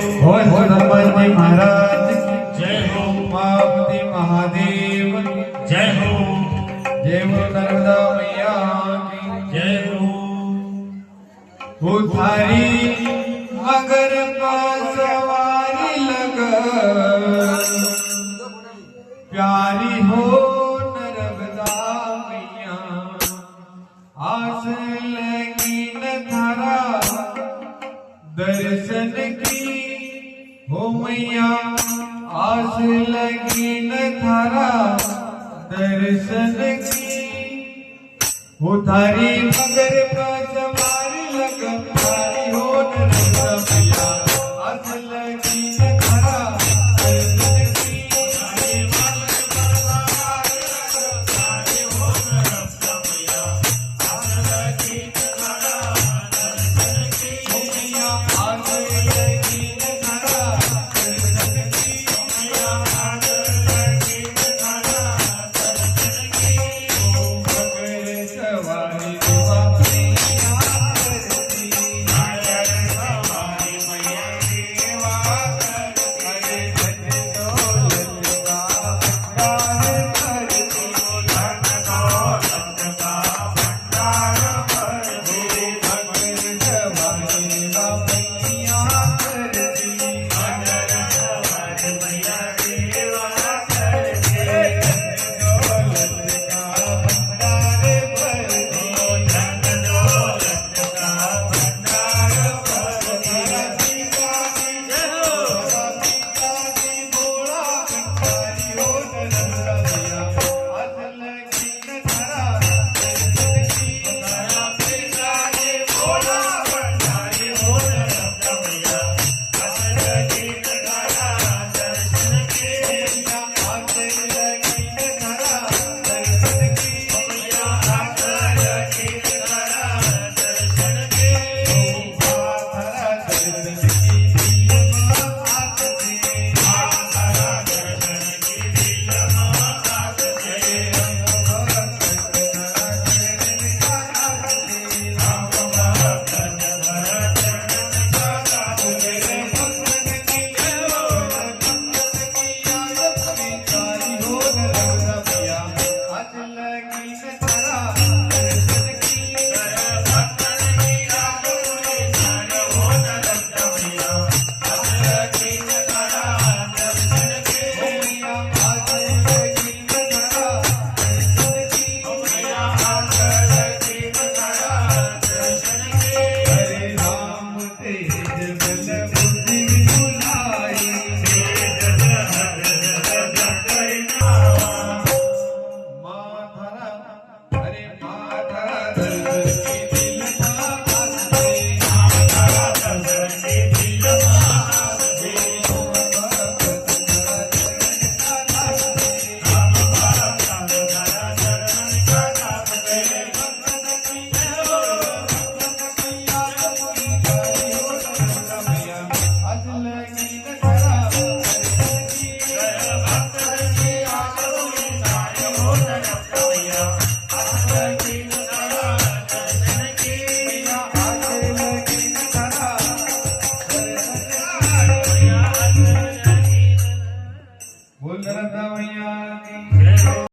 हो धर्माजी महाराज जय हो उमापति महादेव जय हो जय हो नर्मदा मैया की जय हो उधारी मगर सवारी लग प्यारी हो नर्मदा मैया आस लगी न थारा दर्शन की हो मैया आस लगी न थारा दर्शन की उधारी मगर सवारी लग प्यारी हो नर्मदा मैया आस लगी न थारा दर्शन की उधारी मगर सवारी लग प्यारी हो नर्मदा मैया आस लगी न थारा दर्शन की मैया आस लगी न थारा दर्शन की मैया आस लगी न थारा दर्शन की मगर सवारी देवा मैया करती मगर सवारी मैया देवा अरे धन दौलत का भंडार करती धन दौलत का भंडार भर दे मगर सवारी देवा मैया करती मगर सवारी मैया देवा करते दौलत का भंडार भरती धन दौलत का भंडार भर दे भोला भंडारी हो नर्मदा मैया आस लगी न थारा दर्शन की मैया आस लगी न थारा दर्शन हरे राम तेज बल बुद्धि बुलाई माधरा हरे माधरा दर्शन की दिल आसे Yeah.